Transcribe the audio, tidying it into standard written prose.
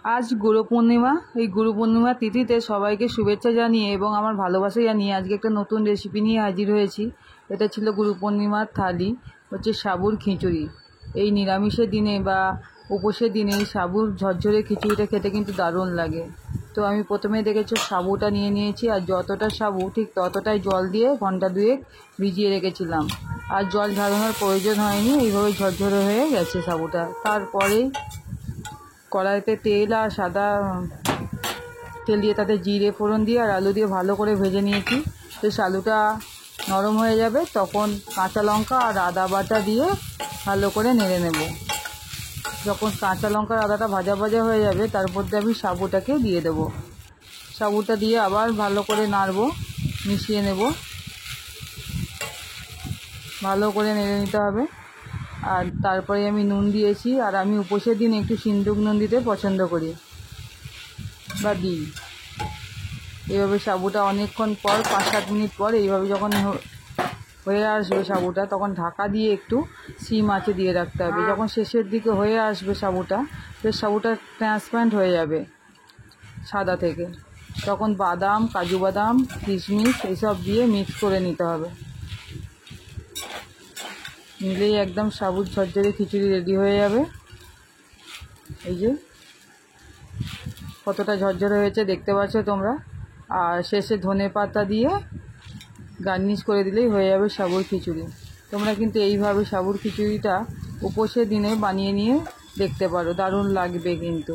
আজ গুরু পূর্ণিমা। এই গুরু পূর্ণিমার তিথিতে সবাইকে শুভেচ্ছা জানিয়ে এবং আমার ভালোবাসা জানিয়ে আজকে একটা নতুন রেসিপি নিয়ে হাজির হয়েছি। এটা ছিল গুরু পূর্ণিমার থালি, হচ্ছে সাবুর খিচুড়ি। এই নিরামিষের দিনে বা উপোসের দিনে এই সাবুর ঝরঝরে খিচুড়িটা খেতে কিন্তু দারুণ লাগে। তো আমি প্রথমে দেখেছো সাবুটা নিয়ে নিয়েছি, আর যতটা সাবু ঠিক ততটাই জল দিয়ে ঘন্টা দুয়েক ভিজিয়ে রেখেছিলাম। আর জল ঝরানোর প্রয়োজন হয়নি, এইভাবে ঝরঝরে হয়ে গেছে সাবুটা। তারপরেই কড়াইতে তেল আর সাদা তেল দিয়ে তাতে জিরে ফোড়ন দিয়ে আর আলু দিয়ে ভালো করে ভেজে নিয়েছি। বেশ আলুটা নরম হয়ে যাবে তখন কাঁচা লঙ্কা আর আদা বাটা দিয়ে ভালো করে নেড়ে নেব। যখন কাঁচা লঙ্কা আর আদাটা ভাজা ভাজা হয়ে যাবে তারপর দিয়ে আমি সাবুটাকে দিয়ে দেব। সাবুটা দিয়ে আবার ভালো করে নাড়ব, মিশিয়ে নেব, ভালো করে নেড়ে নিতে হবে। আর তারপরে আমি নুন দিয়েছি, আর আমি উপোসের দিন একটু সিন্দুক নুন দিতে পছন্দ করি বা দিই। এইভাবে সাবুটা অনেকক্ষণ পর 5-7 মিনিট পর এইভাবে যখন হয়ে আসবে সাবুটা, তখন ঢাকা দিয়ে একটু সিম আঁচে দিয়ে রাখতে হবে। যখন শেষের দিকে হয়ে আসবে সাবুটা, বেশ সাবুটা ট্রান্সপারেন্ট হয়ে যাবে সাদা থেকে, তখন বাদাম, কাজু বাদাম, কিশমিশ এইসব দিয়ে মিক্স করে নিতে হবে। নিলেই একদম সাবুর ঝরঝরে খিচুড়ি রেডি হয়ে যাবে। এই যে কতটা ঝরঝরে হয়েছে দেখতে পাচ্ছ তোমরা। আর শেষে ধনে পাতা দিয়ে গার্নিশ করে দিলেই হয়ে যাবে সাবুর খিচুড়ি। তোমরা কিন্তু এইভাবে সাবুর খিচুড়িটা উপোসের দিনে বানিয়ে নিয়ে দেখতে পারো, দারুণ লাগবে কিন্তু।